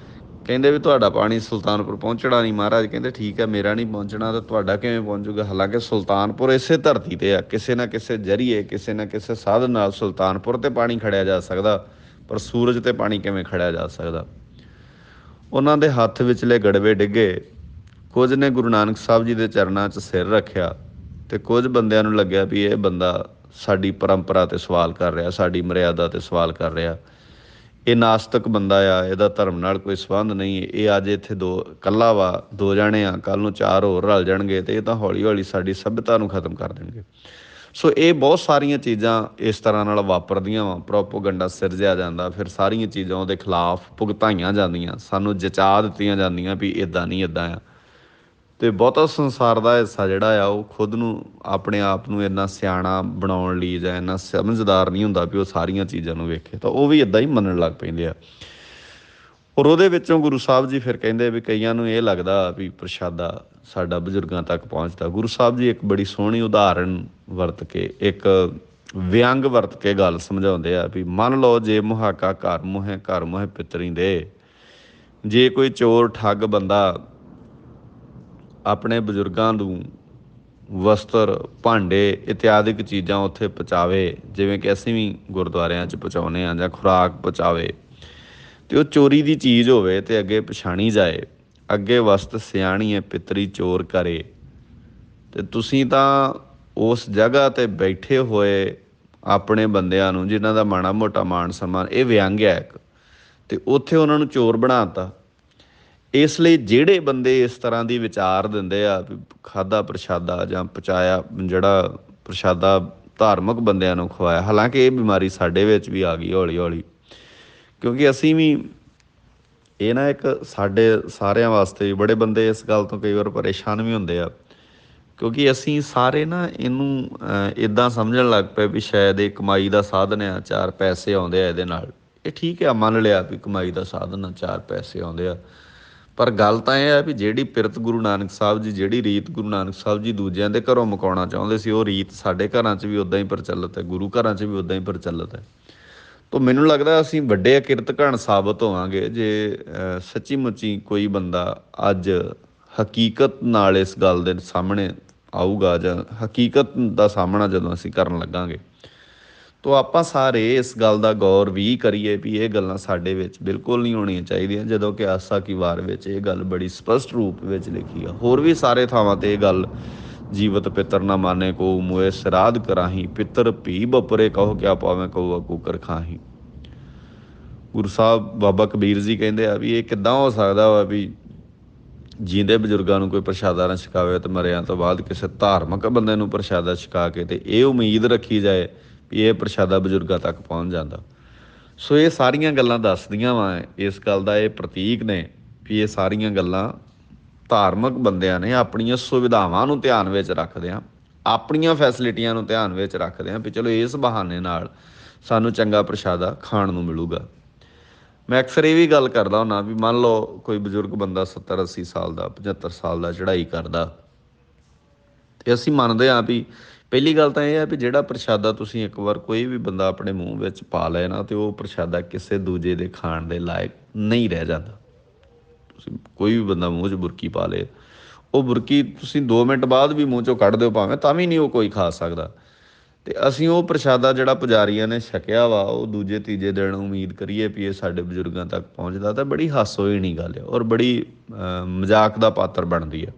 ਕਹਿੰਦੇ ਵੀ ਤੁਹਾਡਾ ਪਾਣੀ ਸੁਲਤਾਨਪੁਰ ਪਹੁੰਚਣਾ ਨਹੀਂ। ਮਹਾਰਾਜ ਕਹਿੰਦੇ ਠੀਕ ਹੈ, ਮੇਰਾ ਨਹੀਂ ਪਹੁੰਚਣਾ ਤਾਂ ਤੁਹਾਡਾ ਕਿਵੇਂ ਪਹੁੰਚੂਗਾ? ਹਾਲਾਂਕਿ ਸੁਲਤਾਨਪੁਰ ਇਸੇ ਧਰਤੀ 'ਤੇ ਆ, ਕਿਸੇ ਨਾ ਕਿਸੇ ਜ਼ਰੀਏ, ਕਿਸੇ ਨਾ ਕਿਸੇ ਸਾਧਨ ਨਾਲ ਸੁਲਤਾਨਪੁਰ 'ਤੇ ਪਾਣੀ ਖੜਿਆ ਜਾ ਸਕਦਾ, ਪਰ ਸੂਰਜ 'ਤੇ ਪਾਣੀ ਕਿਵੇਂ ਖੜਿਆ ਜਾ ਸਕਦਾ? ਉਹਨਾਂ ਦੇ ਹੱਥ ਵਿਚਲੇ ਗੜਵੇ ਡਿੱਗੇ। ਕੁਝ ਨੇ ਗੁਰੂ ਨਾਨਕ ਸਾਹਿਬ ਜੀ ਦੇ ਚਰਨਾਂ 'ਚ ਸਿਰ ਰੱਖਿਆ ਅਤੇ ਕੁਝ ਬੰਦਿਆਂ ਨੂੰ ਲੱਗਿਆ ਵੀ ਇਹ ਬੰਦਾ ਸਾਡੀ ਪਰੰਪਰਾ 'ਤੇ ਸਵਾਲ ਕਰ ਰਿਹਾ, ਸਾਡੀ ਮਰਿਆਦਾ 'ਤੇ ਸਵਾਲ ਕਰ ਰਿਹਾ। ਇਹ ਨਾਸਤਕ ਬੰਦਾ ਆ, ਇਹਦਾ ਧਰਮ ਨਾਲ ਕੋਈ ਸੰਬੰਧ ਨਹੀਂ, ਇਹ ਅੱਜ ਇੱਥੇ ਇਕੱਲਾ ਵਾ, 2 ਜਾਣੇ ਆ, ਕੱਲ੍ਹ ਨੂੰ 4 ਹੋਰ ਰਲ ਜਾਣਗੇ ਅਤੇ ਇਹ ਤਾਂ ਹੌਲੀ ਹੌਲੀ ਸਾਡੀ ਸੱਭਿਅਤਾ ਨੂੰ ਖ਼ਤਮ ਕਰ ਦੇਣਗੇ। ਸੋ ਇਹ ਬਹੁਤ ਸਾਰੀਆਂ ਚੀਜ਼ਾਂ ਇਸ ਤਰ੍ਹਾਂ ਨਾਲ ਵਾਪਰਦੀਆਂ ਵਾ, ਪ੍ਰੋਪੋਗੰਡਾ ਸਿਰਜਿਆ ਜਾਂਦਾ, ਫਿਰ ਸਾਰੀਆਂ ਚੀਜ਼ਾਂ ਉਹਦੇ ਖਿਲਾਫ ਭੁਗਤਾਈਆਂ ਜਾਂਦੀਆਂ, ਸਾਨੂੰ ਜਚਾ ਦਿੱਤੀਆਂ ਜਾਂਦੀਆਂ ਵੀ ਇੱਦਾਂ ਨਹੀਂ ਇੱਦਾਂ ਆ। ਅਤੇ ਬਹੁਤਾ ਸੰਸਾਰ ਦਾ ਹਿੱਸਾ ਜਿਹੜਾ ਆ ਉਹ ਖੁਦ ਨੂੰ ਆਪਣੇ ਆਪ ਨੂੰ ਇੰਨਾ ਸਿਆਣਾ ਬਣਾਉਣ ਲਈ ਜਾਂ ਇੰਨਾ ਸਮਝਦਾਰ ਨਹੀਂ ਹੁੰਦਾ ਵੀ ਉਹ ਸਾਰੀਆਂ ਚੀਜ਼ਾਂ ਨੂੰ ਵੇਖੇ, ਤਾਂ ਉਹ ਵੀ ਇੱਦਾਂ ਹੀ ਮੰਨਣ ਲੱਗ ਪੈਂਦੇ ਆ। ਔਰ ਉਹਦੇ ਵਿੱਚੋਂ ਗੁਰੂ ਸਾਹਿਬ ਜੀ ਫਿਰ ਕਹਿੰਦੇ ਵੀ ਕਈਆਂ ਨੂੰ ਇਹ ਲੱਗਦਾ ਵੀ ਪ੍ਰਸ਼ਾਦਾ ਸਾਡਾ ਬਜ਼ੁਰਗਾਂ ਤੱਕ ਪਹੁੰਚਦਾ। ਗੁਰੂ ਸਾਹਿਬ ਜੀ ਇੱਕ ਬੜੀ ਸੋਹਣੀ ਉਦਾਹਰਣ ਵਰਤ ਕੇ, ਇੱਕ ਵਿਅੰਗ ਵਰਤ ਕੇ ਗੱਲ ਸਮਝਾਉਂਦੇ ਆ ਵੀ ਮੰਨ ਲਓ ਜੇ ਮੁਹਾਕਾ ਘਰ ਮੋਹੇ ਪਿਤਰੀ ਦੇ, ਜੇ ਕੋਈ ਚੋਰ ਠੱਗ ਬੰਦਾ ਆਪਣੇ ਬਜ਼ੁਰਗਾਂ ਨੂੰ ਵਸਤਰ, ਭਾਂਡੇ ਇਤਿਆਦਿਕ ਚੀਜ਼ਾਂ ਉੱਥੇ ਪਹੁੰਚਾਵੇ, ਜਿਵੇਂ ਕਿ ਅਸੀਂ ਵੀ ਗੁਰਦੁਆਰਿਆਂ 'ਚ ਪਹੁੰਚਾਉਂਦੇ ਹਾਂ, ਜਾਂ ਖੁਰਾਕ ਪਹੁੰਚਾਵੇ, ਅਤੇ ਉਹ ਚੋਰੀ ਦੀ ਚੀਜ਼ ਹੋਵੇ ਅਤੇ ਅੱਗੇ ਪਛਾਣੀ ਜਾਏ, ਅੱਗੇ ਵਸਤ ਸਿਆਣੀਏ ਪਿਤਰੀ ਚੋਰ ਕਰੇ, ਅਤੇ ਤੁਸੀਂ ਤਾਂ ਉਸ ਜਗ੍ਹਾ 'ਤੇ ਬੈਠੇ ਹੋਏ ਆਪਣੇ ਬੰਦਿਆਂ ਨੂੰ, ਜਿਨ੍ਹਾਂ ਦਾ ਮਾੜਾ ਮੋਟਾ ਮਾਣ ਸਨਮਾਨ, ਇਹ ਵਿਅੰਗ ਹੈ ਇੱਕ, ਅਤੇ ਉੱਥੇ ਉਹਨਾਂ ਨੂੰ ਚੋਰ ਬਣਾ ਤਾ। ਇਸ ਲਈ ਜਿਹੜੇ ਬੰਦੇ ਇਸ ਤਰ੍ਹਾਂ ਦੀ ਵਿਚਾਰ ਦਿੰਦੇ ਆ ਵੀ ਖਾਧਾ ਪ੍ਰਸ਼ਾਦਾ ਜਾਂ ਪਚਾਇਆ ਜਿਹੜਾ ਪ੍ਰਸ਼ਾਦਾ ਧਾਰਮਿਕ ਬੰਦਿਆਂ ਨੂੰ ਖਵਾਇਆ, ਹਾਲਾਂਕਿ ਇਹ ਬਿਮਾਰੀ ਸਾਡੇ ਵਿੱਚ ਵੀ ਆ ਗਈ ਹੌਲੀ ਹੌਲੀ, ਕਿਉਂਕਿ ਅਸੀਂ ਵੀ ਇਹ ਨਾ ਇੱਕ ਸਾਡੇ ਸਾਰਿਆਂ ਵਾਸਤੇ ਬੜੇ ਬੰਦੇ ਇਸ ਗੱਲ ਤੋਂ ਕਈ ਵਾਰ ਪਰੇਸ਼ਾਨ ਵੀ ਹੁੰਦੇ ਆ, ਕਿਉਂਕਿ ਅਸੀਂ ਸਾਰੇ ਨਾ ਇਹਨੂੰ ਇੱਦਾਂ ਸਮਝਣ ਲੱਗ ਪਏ ਵੀ ਸ਼ਾਇਦ ਇਹ ਕਮਾਈ ਦਾ ਸਾਧਨ ਆ, 4 ਪੈਸੇ ਆਉਂਦੇ ਆ ਇਹਦੇ ਨਾਲ। ਇਹ ਠੀਕ ਆ, ਮੰਨ ਲਿਆ ਵੀ ਕਮਾਈ ਦਾ ਸਾਧਨ ਆ, 4 ਪੈਸੇ ਆਉਂਦੇ ਆ, ਪਰ ਗੱਲ ਤਾਂ ਇਹ ਹੈ ਵੀ ਜਿਹੜੀ ਪਿਰਤ ਗੁਰੂ ਨਾਨਕ ਸਾਹਿਬ ਜੀ, ਜਿਹੜੀ ਰੀਤ ਗੁਰੂ ਨਾਨਕ ਸਾਹਿਬ ਜੀ ਦੂਜਿਆਂ ਦੇ ਘਰੋਂ ਮੁਕਾਉਣਾ ਚਾਹੁੰਦੇ ਸੀ, ਉਹ ਰੀਤ ਸਾਡੇ ਘਰਾਂ 'ਚ ਵੀ ਉੱਦਾਂ ਹੀ ਪ੍ਰਚਲਿਤ ਹੈ, ਗੁਰੂ ਘਰਾਂ 'ਚ ਵੀ ਉੱਦਾਂ ਹੀ ਪ੍ਰਚਲਿਤ ਹੈ। ਤਾਂ ਮੈਨੂੰ ਲੱਗਦਾ ਅਸੀਂ ਵੱਡੇ ਕਿਰਤਘਣ ਸਾਬਤ ਹੋਵਾਂਗੇ ਜੇ ਸੱਚੀ ਮੁੱਚੀ ਕੋਈ ਬੰਦਾ ਅੱਜ ਹਕੀਕਤ ਨਾਲ ਇਸ ਗੱਲ ਦੇ ਸਾਹਮਣੇ ਆਊਗਾ, ਜਾਂ ਹਕੀਕਤ ਦਾ ਸਾਹਮਣਾ ਜਦੋਂ ਅਸੀਂ ਕਰਨ ਲੱਗਾਂਗੇ, ਤਾਂ ਆਪਾਂ ਸਾਰੇ ਇਸ ਗੱਲ ਦਾ ਗੌਰ ਵੀ ਕਰੀਏ ਵੀ ਇਹ ਗੱਲਾਂ ਸਾਡੇ ਵਿੱਚ ਬਿਲਕੁਲ ਨਹੀਂ ਹੋਣੀਆਂ ਚਾਹੀਦੀਆਂ, ਜਦੋਂ ਕਿ ਆਸਾ ਕੀ ਵਾਰ ਵਿੱਚ ਇਹ ਗੱਲ ਬੜੀ ਸਪਸ਼ਟ ਰੂਪ ਵਿੱਚ ਲਿਖੀ ਆ। ਹੋਰ ਵੀ ਸਾਰੇ ਥਾਵਾਂ 'ਤੇ ਇਹ ਗੱਲ, ਜੀਵਤ ਪਿੱਤਰ ਨਾ ਮਾਨੇ ਕੋ ਮੋਏ ਸਰਾਧ ਕਰਾਹੀਂ, ਪਿੱਤਰ ਭੀ ਬਪਰੇ ਕਹੋ ਕਿਆ ਪਾਵੇਂ ਕਹੂਆ ਕੂਕਰ ਖਾਹੀਂ। ਗੁਰੂ ਸਾਹਿਬ ਬਾਬਾ ਕਬੀਰ ਜੀ ਕਹਿੰਦੇ ਆ ਵੀ ਇਹ ਕਿੱਦਾਂ ਹੋ ਸਕਦਾ ਵਾ ਵੀ ਜੀਂਦੇ ਬਜ਼ੁਰਗਾਂ ਨੂੰ ਕੋਈ ਪ੍ਰਸ਼ਾਦਾ ਨਾ ਛਕਾਵੇ ਅਤੇ ਮਰਿਆਂ ਤੋਂ ਬਾਅਦ ਕਿਸੇ ਧਾਰਮਿਕ ਬੰਦੇ ਨੂੰ ਪ੍ਰਸ਼ਾਦਾ ਛਕਾ ਕੇ ਅਤੇ ਇਹ ਉਮੀਦ ਰੱਖੀ ਜਾਏ ਵੀ ਇਹ ਪ੍ਰਸ਼ਾਦਾ ਬਜ਼ੁਰਗਾਂ ਤੱਕ ਪਹੁੰਚ ਜਾਂਦਾ। ਸੋ ਇਹ ਸਾਰੀਆਂ ਗੱਲਾਂ ਦੱਸਦੀਆਂ ਵਾ, ਇਸ ਗੱਲ ਦਾ ਇਹ ਪ੍ਰਤੀਕ ਨੇ ਵੀ ਇਹ ਸਾਰੀਆਂ ਗੱਲਾਂ ਧਾਰਮਿਕ ਬੰਦਿਆਂ ਨੇ ਆਪਣੀਆਂ ਸੁਵਿਧਾਵਾਂ ਨੂੰ ਧਿਆਨ ਵਿੱਚ ਰੱਖਦਿਆਂ, ਆਪਣੀਆਂ ਫੈਸਿਲਿਟੀਆਂ ਨੂੰ ਧਿਆਨ ਵਿੱਚ ਰੱਖਦਿਆਂ ਵੀ ਚਲੋ ਇਸ ਬਹਾਨੇ ਨਾਲ ਸਾਨੂੰ ਚੰਗਾ ਪ੍ਰਸ਼ਾਦਾ ਖਾਣ ਨੂੰ ਮਿਲੂਗਾ। ਮੈਂ ਅਕਸਰ ਇਹ ਵੀ ਗੱਲ ਕਰਦਾ ਹੁੰਦਾ ਵੀ ਮੰਨ ਲਓ ਕੋਈ ਬਜ਼ੁਰਗ ਬੰਦਾ 70-80 ਸਾਲ ਦਾ, 75 ਸਾਲ ਦਾ ਚੜ੍ਹਾਈ ਕਰਦਾ, ਅਤੇ ਅਸੀਂ ਮੰਨਦੇ ਹਾਂ ਵੀ ਪਹਿਲੀ ਗੱਲ ਤਾਂ ਇਹ ਹੈ ਵੀ ਜਿਹੜਾ ਪ੍ਰਸ਼ਾਦਾ ਤੁਸੀਂ ਇੱਕ ਵਾਰ ਕੋਈ ਵੀ ਬੰਦਾ ਆਪਣੇ ਮੂੰਹ ਵਿੱਚ ਪਾ ਲਏ ਨਾ, ਅਤੇ ਉਹ ਪ੍ਰਸ਼ਾਦਾ ਕਿਸੇ ਦੂਜੇ ਦੇ ਖਾਣ ਦੇ ਲਾਇਕ ਨਹੀਂ ਰਹਿ ਜਾਂਦਾ। ਤੁਸੀਂ ਕੋਈ ਵੀ ਬੰਦਾ ਮੂੰਹ 'ਚ ਬੁਰਕੀ ਪਾ ਲੇ, ਉਹ ਬੁਰਕੀ ਤੁਸੀਂ 2 ਮਿੰਟ ਬਾਅਦ ਵੀ ਮੂੰਹ 'ਚੋਂ ਕੱਢ ਦਿਓ ਭਾਵੇਂ, ਤਾਂ ਵੀ ਨਹੀਂ ਉਹ ਕੋਈ ਖਾ ਸਕਦਾ। ਅਤੇ ਅਸੀਂ ਉਹ ਪ੍ਰਸ਼ਾਦਾ ਜਿਹੜਾ ਪੁਜਾਰੀਆਂ ਨੇ ਛਕਿਆ ਵਾ, ਉਹ ਦੂਜੇ ਤੀਜੇ ਦਿਨ ਉਮੀਦ ਕਰੀਏ ਵੀ ਇਹ ਸਾਡੇ ਬਜ਼ੁਰਗਾਂ ਤੱਕ ਪਹੁੰਚਦਾ, ਤਾਂ ਬੜੀ ਹਾਸੋਹੀਣੀ ਗੱਲ ਹੈ ਔਰ ਬੜੀ ਮਜ਼ਾਕ ਦਾ ਪਾਤਰ ਬਣਦੀ ਹੈ।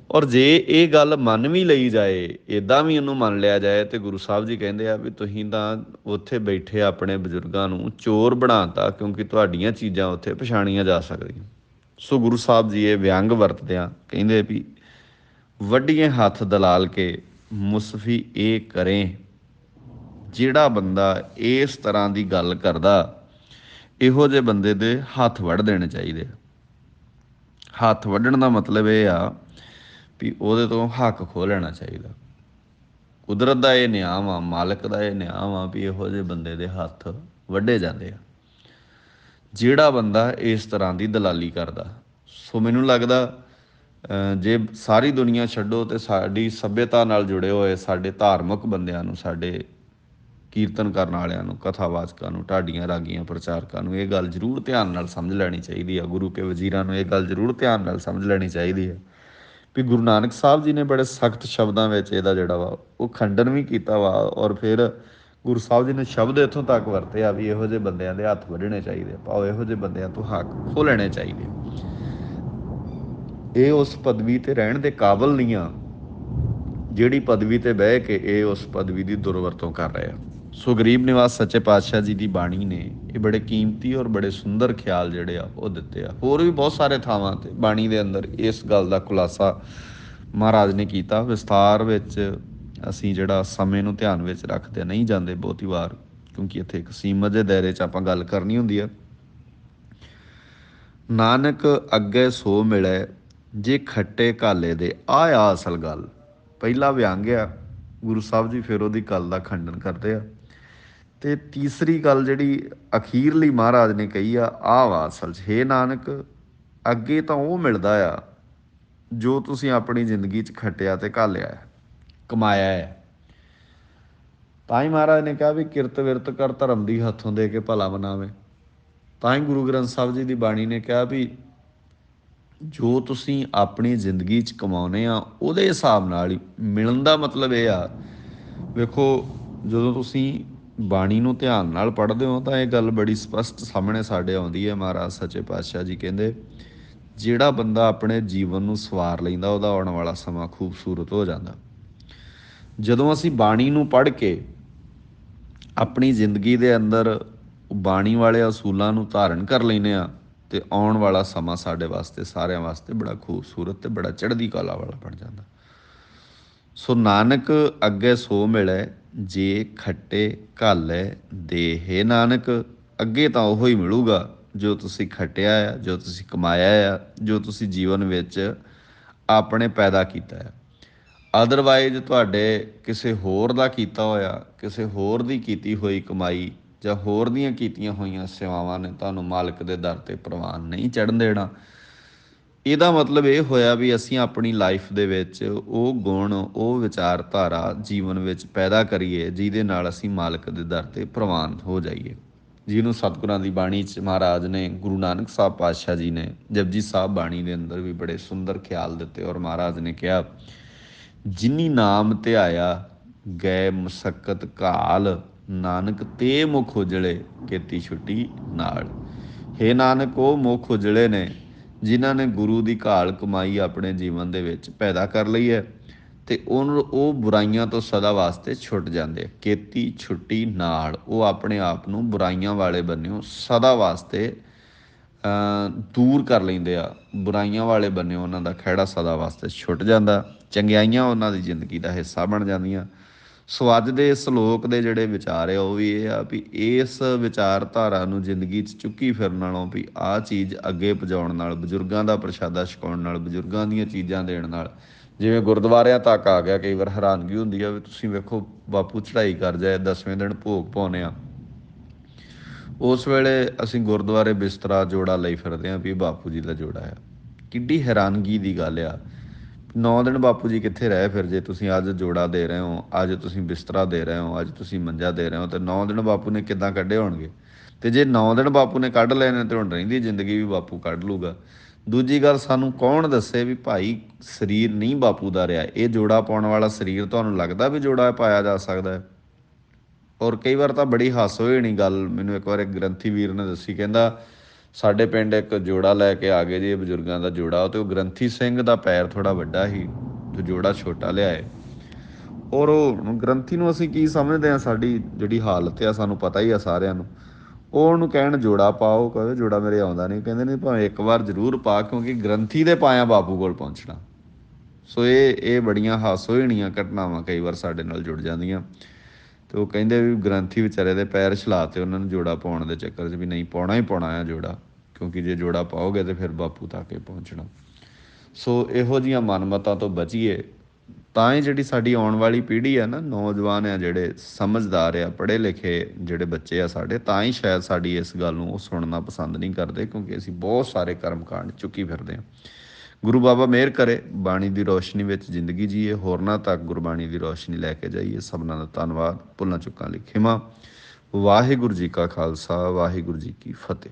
ਔਰ ਜੇ ਇਹ ਗੱਲ ਮੰਨ ਵੀ ਲਈ ਜਾਏ, ਇੱਦਾਂ ਵੀ ਇਹਨੂੰ ਮੰਨ ਲਿਆ ਜਾਏ, ਅਤੇ ਗੁਰੂ ਸਾਹਿਬ ਜੀ ਕਹਿੰਦੇ ਆ ਵੀ ਤੁਸੀਂ ਤਾਂ ਉੱਥੇ ਬੈਠੇ ਆਪਣੇ ਬਜ਼ੁਰਗਾਂ ਨੂੰ ਚੋਰ ਬਣਾਤਾ, ਕਿਉਂਕਿ ਤੁਹਾਡੀਆਂ ਚੀਜ਼ਾਂ ਉੱਥੇ ਪਛਾਣੀਆਂ ਜਾ ਸਕਦੀਆਂ। ਸੋ ਗੁਰੂ ਸਾਹਿਬ ਜੀ ਇਹ ਵਿਅੰਗ ਵਰਤਦਿਆਂ ਕਹਿੰਦੇ ਵੀ ਵੱਡੀਆਂ ਹੱਥ ਦਲਾਲ ਕੇ ਮੁਸਫੀ ਇਹ ਕਰੇ। ਜਿਹੜਾ ਬੰਦਾ ਇਸ ਤਰ੍ਹਾਂ ਦੀ ਗੱਲ ਕਰਦਾ, ਇਹੋ ਜਿਹੇ ਬੰਦੇ ਦੇ ਹੱਥ ਵੱਢ ਦੇਣੇ ਚਾਹੀਦੇ। ਹੱਥ ਵੱਢਣ ਦਾ ਮਤਲਬ ਇਹ ਆ ਵੀ ਉਹਦੇ ਤੋਂ ਹੱਕ ਖੋਹ ਲੈਣਾ ਚਾਹੀਦਾ। ਕੁਦਰਤ ਦਾ ਇਹ ਨਿਯਮ ਆ, ਮਾਲਕ ਦਾ ਇਹ ਨਿਯਮ ਆ ਵੀ ਇਹੋ ਜਿਹੇ ਬੰਦੇ ਦੇ ਹੱਥ ਵੱਢੇ ਜਾਂਦੇ ਆ, ਜਿਹੜਾ ਬੰਦਾ ਇਸ ਤਰ੍ਹਾਂ ਦੀ ਦਲਾਲੀ ਕਰਦਾ। ਸੋ ਮੈਨੂੰ ਲੱਗਦਾ ਜੇ ਸਾਰੀ ਦੁਨੀਆ ਛੱਡੋ ਅਤੇ ਸਾਡੀ ਸੱਭਿਅਤਾ ਨਾਲ ਜੁੜੇ ਹੋਏ ਸਾਡੇ ਧਾਰਮਿਕ ਬੰਦਿਆਂ ਨੂੰ, ਸਾਡੇ ਕੀਰਤਨ ਕਰਨ ਵਾਲਿਆਂ ਨੂੰ, ਕਥਾਵਾਚਕਾਂ ਨੂੰ, ਢਾਡੀਆਂ ਰਾਗੀਆਂ ਪ੍ਰਚਾਰਕਾਂ ਨੂੰ ਇਹ ਗੱਲ ਜ਼ਰੂਰ ਧਿਆਨ ਨਾਲ ਸਮਝ ਲੈਣੀ ਚਾਹੀਦੀ ਆ। ਗੁਰੂ ਕੇ ਵਜ਼ੀਰਾਂ ਨੂੰ ਇਹ ਗੱਲ ਜ਼ਰੂਰ ਧਿਆਨ ਨਾਲ ਸਮਝ ਲੈਣੀ ਚਾਹੀਦੀ ਹੈ ਵੀ ਗੁਰੂ ਨਾਨਕ ਸਾਹਿਬ ਜੀ ਨੇ ਬੜੇ ਸਖਤ ਸ਼ਬਦਾਂ ਵਿੱਚ ਇਹਦਾ ਜਿਹੜਾ ਵਾ ਉਹ ਖੰਡਨ ਵੀ ਕੀਤਾ ਵਾ, ਔਰ ਫਿਰ ਗੁਰੂ ਸਾਹਿਬ ਜੀ ਨੇ ਸ਼ਬਦ ਇੱਥੋਂ ਤੱਕ ਵਰਤੇ ਆ ਵੀ ਇਹੋ ਜਿਹੇ ਬੰਦਿਆਂ ਦੇ ਹੱਥ ਵੱਢਣੇ ਚਾਹੀਦੇ, ਭਾਵੇਂ ਇਹੋ ਜਿਹੇ ਬੰਦਿਆਂ ਤੋਂ ਹੱਕ ਖੋਹ ਲੈਣੇ ਚਾਹੀਦੇ। ਇਹ ਉਸ ਪਦਵੀ 'ਤੇ ਰਹਿਣ ਦੇ ਕਾਬਲ ਨਹੀਂ ਆ ਜਿਹੜੀ ਪਦਵੀ ਤੇ ਬਹਿ ਕੇ ਇਹ ਉਸ ਪਦਵੀ ਦੀ ਦੁਰਵਰਤੋਂ ਕਰ ਰਹੇ ਆ। ਸੋ ਗਰੀਬ ਨਿਵਾਸ ਸੱਚੇ ਪਾਤਸ਼ਾਹ ਜੀ ਦੀ ਬਾਣੀ ਨੇ ਇਹ ਬੜੇ ਕੀਮਤੀ ਔਰ ਬੜੇ ਸੁੰਦਰ ਖਿਆਲ ਜਿਹੜੇ ਆ ਉਹ ਦਿੱਤੇ ਆ। ਹੋਰ ਵੀ ਬਹੁਤ ਸਾਰੇ ਥਾਵਾਂ ਤੇ ਬਾਣੀ ਦੇ ਅੰਦਰ ਇਸ ਗੱਲ ਦਾ ਖੁਲਾਸਾ ਮਹਾਰਾਜ ਨੇ ਕੀਤਾ। ਵਿਸਥਾਰ ਵਿੱਚ ਅਸੀਂ ਜਿਹੜਾ ਸਮੇਂ ਨੂੰ ਧਿਆਨ ਵਿੱਚ ਰੱਖਦੇ ਨਹੀਂ ਜਾਂਦੇ ਬਹੁਤੀ ਵਾਰ, ਕਿਉਂਕਿ ਇੱਥੇ ਇੱਕ ਸੀਮਤ ਦੇ ਦਾਇਰੇ 'ਚ ਆਪਾਂ ਗੱਲ ਕਰਨੀ ਹੁੰਦੀ ਆ। ਨਾਨਕ ਅੱਗੇ ਸੋ ਮਿਲੇ ਜੇ ਖੱਟੇ ਘਾਲੇ ਦੇ, ਆ ਅਸਲ ਗੱਲ। ਪਹਿਲਾ ਵਿਅੰਗ ਆ ਗੁਰੂ ਸਾਹਿਬ ਜੀ, ਫਿਰ ਉਹਦੀ ਗੱਲ ਦਾ ਖੰਡਨ ਕਰਦੇ ਆ। ਤੇ ਤੀਸਰੀ ਗੱਲ ਜਿਹੜੀ ਅਖੀਰਲੀ ਮਹਾਰਾਜ ਨੇ ਕਹੀ ਆ ਵਾ ਅਸਲ 'ਚ, ਹੇ ਨਾਨਕ ਅੱਗੇ ਤਾਂ ਉਹ ਮਿਲਦਾ ਆ ਜੋ ਤੁਸੀਂ ਆਪਣੀ ਜ਼ਿੰਦਗੀ 'ਚ ਖੱਟਿਆ ਤੇ ਘਾਲਿਆ ਹੈ, ਕਮਾਇਆ ਹੈ। ਤਾਂ ਹੀ ਮਹਾਰਾਜ ਨੇ ਕਿਹਾ ਵੀ ਕਿਰਤ ਵਿਰਤ ਕਰ ਧਰਮ ਦੀ ਹੱਥੋਂ ਦੇ ਕੇ ਭਲਾ ਬਣਾਵੇ। ਤਾਂ ਹੀ ਗੁਰੂ ਗ੍ਰੰਥ ਸਾਹਿਬ ਜੀ ਦੀ ਬਾਣੀ ਨੇ ਕਿਹਾ ਵੀ ਜੋ ਤੁਸੀਂ ਆਪਣੀ ਜ਼ਿੰਦਗੀ 'ਚ ਕਮਾਉਂਦੇ ਆ ਉਹਦੇ ਹਿਸਾਬ ਨਾਲ ਹੀ ਮਿਲਣ ਦਾ ਮਤਲਬ ਇਹ ਆ। ਵੇਖੋ, ਜਦੋਂ ਤੁਸੀਂ ਬਾਣੀ ਨੂੰ ਧਿਆਨ ਨਾਲ ਪੜ੍ਹਦੇ ਹੋ ਤਾਂ ਇਹ ਗੱਲ ਬੜੀ ਸਪਸ਼ਟ ਸਾਹਮਣੇ ਸਾਡੇ ਆਉਂਦੀ ਹੈ। ਮਹਾਰਾਜ ਸੱਚੇ ਪਾਤਸ਼ਾਹ ਜੀ ਕਹਿੰਦੇ ਜਿਹੜਾ ਬੰਦਾ ਆਪਣੇ ਜੀਵਨ ਨੂੰ ਸਵਾਰ ਲੈਂਦਾ ਉਹਦਾ ਆਉਣ ਵਾਲਾ ਸਮਾਂ ਖੂਬਸੂਰਤ ਹੋ ਜਾਂਦਾ। ਜਦੋਂ ਅਸੀਂ ਬਾਣੀ ਨੂੰ ਪੜ੍ਹ ਕੇ ਆਪਣੀ ਜ਼ਿੰਦਗੀ ਦੇ ਅੰਦਰ ਬਾਣੀ ਵਾਲੇ ਅਸੂਲਾਂ ਨੂੰ ਧਾਰਨ ਕਰ ਲੈਂਦੇ ਹਾਂ ਤੇ ਆਉਣ ਵਾਲਾ ਸਮਾਂ ਸਾਡੇ ਵਾਸਤੇ ਸਾਰਿਆਂ ਵਾਸਤੇ ਬੜਾ ਖੂਬਸੂਰਤ ਤੇ ਬੜਾ ਚੜ੍ਹਦੀ ਕਲਾ ਵਾਲਾ ਬਣ ਜਾਂਦਾ। ਸੋ ਨਾਨਕ ਅੱਗੇ ਸੋ ਮਿਲੇ ਜੇ ਖੱਟੇ ਘਾਲੇ ਦੇ, ਹੇ ਨਾਨਕ ਅੱਗੇ ਤਾਂ ਉਹੋ ਹੀ ਮਿਲੂਗਾ ਜੋ ਤੁਸੀਂ ਖੱਟਿਆ ਆ, ਜੋ ਤੁਸੀਂ ਕਮਾਇਆ ਆ, ਜੋ ਤੁਸੀਂ ਜੀਵਨ ਵਿੱਚ ਆਪਣੇ ਪੈਦਾ ਕੀਤਾ ਹੈ। ਅਦਰਵਾਈਜ਼ ਤੁਹਾਡੇ ਕਿਸੇ ਹੋਰ ਦਾ ਕੀਤਾ ਹੋਇਆ, ਕਿਸੇ ਹੋਰ ਦੀ ਕੀਤੀ ਹੋਈ ਕਮਾਈ ਜਾਂ ਹੋਰ ਦੀਆਂ ਕੀਤੀਆਂ ਹੋਈਆਂ ਸੇਵਾਵਾਂ ਨੇ ਤੁਹਾਨੂੰ ਮਾਲਕ ਦੇ ਦਰ 'ਤੇ ਪ੍ਰਵਾਨ ਨਹੀਂ ਚੜ੍ਹਨ ਦੇਣਾ। ਇਹਦਾ ਮਤਲਬ ਇਹ ਹੋਇਆ ਵੀ ਅਸੀਂ ਆਪਣੀ ਲਾਈਫ ਦੇ ਵਿੱਚ ਉਹ ਗੁਣ, ਉਹ ਵਿਚਾਰਧਾਰਾ ਜੀਵਨ ਵਿੱਚ ਪੈਦਾ ਕਰੀਏ ਜਿਹਦੇ ਨਾਲ ਅਸੀਂ ਮਾਲਕ ਦੇ ਦਰ 'ਤੇ ਪ੍ਰਵਾਨ ਹੋ ਜਾਈਏ। ਜਿਹਨੂੰ ਸਤਿਗੁਰਾਂ ਦੀ ਬਾਣੀ 'ਚ ਮਹਾਰਾਜ ਨੇ, ਗੁਰੂ ਨਾਨਕ ਸਾਹਿਬ ਪਾਤਸ਼ਾਹ ਜੀ ਨੇ ਜਪਜੀ ਸਾਹਿਬ ਬਾਣੀ ਦੇ ਅੰਦਰ ਵੀ ਬੜੇ ਸੁੰਦਰ ਖਿਆਲ ਦਿੱਤੇ। ਔਰ ਮਹਾਰਾਜ ਨੇ ਕਿਹਾ ਜਿਨੀ ਨਾਮ ਧਿਆਇਆ ਗਏ ਮੁਸੱਕਤ ਘਾਲ, ਨਾਨਕ ਤੇ ਮੁਖ ਉਜਲੇ ਕੀਤੀ ਛੁੱਟੀ ਨਾਲ। ਹੇ ਨਾਨਕ ਉਹ ਮੁਖ ਉਜਲੇ ਨੇ ਜਿਨ੍ਹਾਂ ਨੇ ਗੁਰੂ ਦੀ ਘਾਲ ਕਮਾਈ ਆਪਣੇ ਜੀਵਨ ਦੇ ਵਿੱਚ ਪੈਦਾ ਕਰ ਲਈ ਹੈ ਤੇ ਉਹ ਬੁਰਾਈਆਂ ਤੋਂ ਸਦਾ ਵਾਸਤੇ ਛੁੱਟ ਜਾਂਦੇ। ਕੀਤੀ ਛੁੱਟੀ ਨਾਲ ਉਹ ਆਪਣੇ ਆਪ ਨੂੰ ਬੁਰਾਈਆਂ ਵਾਲੇ ਬੰਨਿਓ ਸਦਾ ਵਾਸਤੇ ਦੂਰ ਕਰ ਲੈਂਦੇ ਆ। ਬੁਰਾਈਆਂ ਵਾਲੇ ਬੰਨਿਓ ਉਹਨਾਂ ਦਾ ਖਹਿੜਾ ਸਦਾ ਵਾਸਤੇ ਛੁੱਟ ਜਾਂਦਾ, ਚੰਗਿਆਈਆਂ ਉਹਨਾਂ ਦੀ ਜ਼ਿੰਦਗੀ ਦਾ ਹਿੱਸਾ ਬਣ ਜਾਂਦੀਆਂ। ਸੋ ਅੱਜ ਦੇ ਸਲੋਕ ਦੇ ਜਿਹੜੇ ਵਿਚਾਰ ਆ ਉਹ ਵੀ ਇਹ ਆ ਵੀ ਇਸ ਵਿਚਾਰਧਾਰਾ ਨੂੰ ਜ਼ਿੰਦਗੀ 'ਚ ਚੁੱਕੀ ਫਿਰਨ ਨਾਲੋਂ ਵੀ ਆਹ ਚੀਜ਼ ਅੱਗੇ ਪਹੁੰਚਾਉਣ ਨਾਲ, ਬਜ਼ੁਰਗਾਂ ਦਾ ਪ੍ਰਸ਼ਾਦਾ ਛਕਾਉਣ ਨਾਲ, ਬਜ਼ੁਰਗਾਂ ਦੀਆਂ ਚੀਜ਼ਾਂ ਦੇਣ ਨਾਲ, ਜਿਵੇਂ ਗੁਰਦੁਆਰਿਆਂ ਤੱਕ ਆ ਗਿਆ। ਕਈ ਵਾਰ ਹੈਰਾਨਗੀ ਹੁੰਦੀ ਆ ਵੀ ਤੁਸੀਂ ਵੇਖੋ ਬਾਪੂ ਚੜ੍ਹਾਈ ਕਰ ਜਾਏ, 10ਵੇਂ ਦਿਨ ਭੋਗ ਪਾਉਂਦੇ ਆ, ਉਸ ਵੇਲੇ ਅਸੀਂ ਗੁਰਦੁਆਰੇ ਬਿਸਤਰਾ ਜੋੜਾ ਲਈ ਫਿਰਦੇ ਹਾਂ ਵੀ ਬਾਪੂ ਜੀ ਦਾ ਜੋੜਾ ਆ। ਕਿੱਡੀ ਹੈਰਾਨਗੀ ਦੀ ਗੱਲ ਆ। 9 ਦਿਨ ਬਾਪੂ ਜੀ ਕਿੱਥੇ ਰਹੇ ਫਿਰ ਜੇ ਤੁਸੀਂ ਅੱਜ ਜੋੜਾ ਦੇ ਰਹੇ ਹੋ, ਅੱਜ ਤੁਸੀਂ ਬਿਸਤਰਾ ਦੇ ਰਹੇ ਹੋ, ਅੱਜ ਤੁਸੀਂ ਮੰਜਾ ਦੇ ਰਹੇ ਹੋ, ਤੇ 9 ਦਿਨ ਬਾਪੂ ਨੇ ਕਿੱਦਾਂ ਕੱਢੇ ਹੋਣਗੇ। ਤੇ ਜੇ 9 ਦਿਨ ਬਾਪੂ ਨੇ ਕੱਢ ਲਏ ਨੇ ਤੇ ਹੁਣ ਰਹਿੰਦੀ ਜ਼ਿੰਦਗੀ ਵੀ ਬਾਪੂ ਕੱਢ ਲੂਗਾ। ਦੂਜੀ ਗੱਲ, ਸਾਨੂੰ ਕੌਣ ਦੱਸੇ ਵੀ ਭਾਈ ਸਰੀਰ ਨਹੀਂ ਬਾਪੂ ਦਾ ਰਿਹਾ। ਇਹ ਜੋੜਾ ਪਾਉਣ ਵਾਲਾ ਸਰੀਰ ਤੁਹਾਨੂੰ ਲੱਗਦਾ ਵੀ ਜੋੜਾ ਪਾਇਆ ਜਾ ਸਕਦਾ ਹੈ। ਔਰ ਕਈ ਵਾਰ ਤਾਂ ਬੜੀ ਹਾਸ ਹੋਈ ਨਹੀਂ ਗੱਲ, ਮੈਨੂੰ ਇੱਕ ਵਾਰ ਇੱਕ ਗ੍ਰੰਥੀ ਵੀਰ ਨੇ ਦੱਸੀ, ਕਹਿੰਦਾ ਸਾਡੇ ਪਿੰਡ ਇੱਕ ਜੋੜਾ ਲੈ ਕੇ ਆ ਗਏ ਜੀ, ਬਜ਼ੁਰਗਾਂ ਦਾ ਜੋੜਾ, ਤੇ ਉਹ ਗ੍ਰੰਥੀ ਸਿੰਘ ਦਾ ਪੈਰ ਥੋੜ੍ਹਾ ਵੱਡਾ ਸੀ ਤੇ ਜੋੜਾ ਛੋਟਾ ਲਿਆਏ। ਔਰ ਉਹ ਗ੍ਰੰਥੀ ਨੂੰ ਅਸੀਂ ਕੀ ਸਮਝਦੇ ਹਾਂ, ਸਾਡੀ ਜਿਹੜੀ ਹਾਲਤ ਆ ਸਾਨੂੰ ਪਤਾ ਹੀ ਆ ਸਾਰਿਆਂ ਨੂੰ। ਉਹ ਉਹਨੂੰ ਕਹਿਣ ਜੋੜਾ ਪਾਓ, ਕਹਿੰਦੇ ਜੋੜਾ ਮੇਰੇ ਆਉਂਦਾ ਨਹੀਂ। ਕਹਿੰਦੇ ਨਹੀਂ ਭਾਵੇਂ ਇੱਕ ਵਾਰ ਜ਼ਰੂਰ ਪਾ, ਕਿਉਂਕਿ ਗ੍ਰੰਥੀ ਦੇ ਪਾਇਆ ਬਾਪੂ ਕੋਲ ਪਹੁੰਚਣਾ। ਸੋ ਇਹ ਬੜੀਆਂ ਹਾਸ ਹੋਣੀਆਂ ਘਟਨਾਵਾਂ ਕਈ ਵਾਰ ਸਾਡੇ ਨਾਲ ਜੁੜ ਜਾਂਦੀਆਂ। ਅਤੇ ਉਹ ਕਹਿੰਦੇ ਵੀ ਗ੍ਰੰਥੀ ਵਿਚਾਰੇ ਦੇ ਪੈਰ ਛਲਾਤੇ ਉਹਨਾਂ ਨੂੰ ਜੋੜਾ ਪਾਉਣ ਦੇ ਚੱਕਰ 'ਚ ਵੀ ਨਹੀਂ ਪਾਉਣਾ ਹੀ ਪਾਉਣਾ ਆ ਜੋੜਾ, ਕਿਉਂਕਿ ਜੇ ਜੋੜਾ ਪਾਓਗੇ ਤਾਂ ਫਿਰ ਬਾਪੂ ਤੱਕ ਹੀ ਪਹੁੰਚਣਾ। ਸੋ ਇਹੋ ਜਿਹੀਆਂ ਮਨਮਤਾਂ ਤੋਂ ਬਚੀਏ ਤਾਂ ਹੀ ਜਿਹੜੀ ਸਾਡੀ ਆਉਣ ਵਾਲੀ ਪੀੜ੍ਹੀ ਆ ਨਾ, ਨੌਜਵਾਨ ਆ ਜਿਹੜੇ ਸਮਝਦਾਰ ਆ, ਪੜ੍ਹੇ ਲਿਖੇ ਜਿਹੜੇ ਬੱਚੇ ਆ ਸਾਡੇ, ਤਾਂ ਹੀ ਸ਼ਾਇਦ ਸਾਡੀ ਇਸ ਗੱਲ ਨੂੰ ਉਹ ਸੁਣਨਾ ਪਸੰਦ ਨਹੀਂ ਕਰਦੇ, ਕਿਉਂਕਿ ਅਸੀਂ ਬਹੁਤ ਸਾਰੇ ਕਰਮਕਾਂਡ ਚੁੱਕੀ ਫਿਰਦੇ ਹਾਂ। ਗੁਰੂ ਬਾਬਾ ਮਿਹਰ ਕਰੇ ਬਾਣੀ ਦੀ ਰੋਸ਼ਨੀ ਵਿੱਚ ਜ਼ਿੰਦਗੀ ਜੀਏ, ਹੋਰਨਾਂ ਤੱਕ ਗੁਰਬਾਣੀ ਦੀ ਰੋਸ਼ਨੀ ਲੈ ਕੇ ਜਾਈਏ। ਸਭਨਾਂ ਦਾ ਧੰਨਵਾਦ। ਭੁੱਲਾਂ ਚੁੱਕਾਂ ਲਈ ਖਿਮਾ। ਵਾਹਿਗੁਰੂ ਜੀ ਕਾ ਖਾਲਸਾ, ਵਾਹਿਗੁਰੂ ਜੀ ਕੀ ਫਤਿਹ।